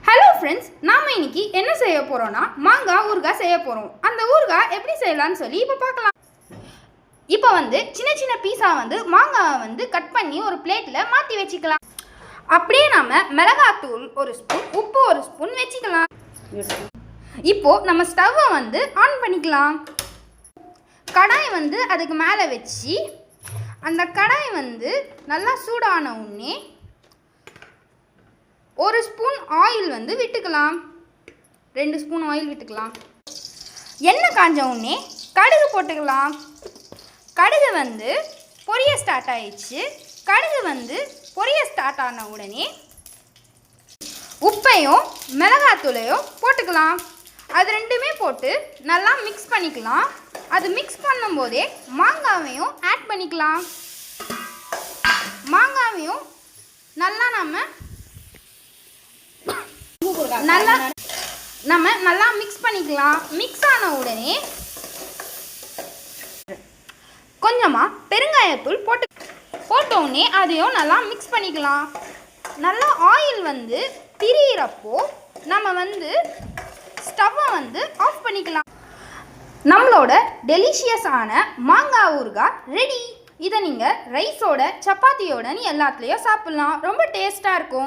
Hello friends, நாம் இன்னைக்கு என்ன செய்ய போகிறோன்னா மாங்காய் ஊறுகாய் செய்ய போகிறோம். அந்த ஊறுகாய் எப்படி செய்யலான்னு சொல்லி இப்போ பார்க்கலாம். இப்போ சின்ன சின்ன பீஸாக மாங்காவை கட் பண்ணி ஒரு பிளேட்டில் மாற்றி வச்சுக்கலாம். அப்படியே நாம் மிளகாத்தூள் ஒரு ஸ்பூன், உப்பு ஒரு ஸ்பூன் வச்சுக்கலாம். இப்போது நம்ம ஸ்டவ்வை ஆன் பண்ணிக்கலாம். கடாய் அதுக்கு மேலே வச்சு அந்த கடாய் நல்லா சூடான உடனே ஒரு ஸ்பூன் ஆயில் விட்டுக்கலாம். 2 ஸ்பூன் ஆயில் விட்டுக்கலாம். எண்ணெய் காஞ்ச உடனே கடுகு போட்டுக்கலாம். கடுகு பொரிய ஸ்டார்ட் ஆயிடுச்சு. கடுகு பொரிய ஸ்டார்ட் ஆன உடனே உப்பையும் மிளகாத்தூளையும் போட்டுக்கலாம். அது ரெண்டுமே போட்டு நல்லா மிக்ஸ் பண்ணிக்கலாம். அது மிக்ஸ் பண்ணும்போதே மாங்காவையும் ஆட் பண்ணிக்கலாம். மாங்காவையும் நல்லா நல்லா மிக்ஸ் பண்ணிக்கலாம். மிக்ஸ் ஆன உடனே கொஞ்சமாக பெருங்காயத்தூள் போட்ட உடனே அதையும் நல்லா மிக்ஸ் பண்ணிக்கலாம். நல்லா ஆயில் திரியிறப்போ நம்ம ஸ்டவ்வை ஆஃப் பண்ணிக்கலாம். நம்மளோட டெலிஷியஸான மாங்காய் ஊறுகாய் ரெடி. இதை நீங்கள் ரைஸோட சப்பாத்தியோட எல்லாத்துலேயும் சாப்பிட்லாம். ரொம்ப டேஸ்ட்டாக இருக்கும்.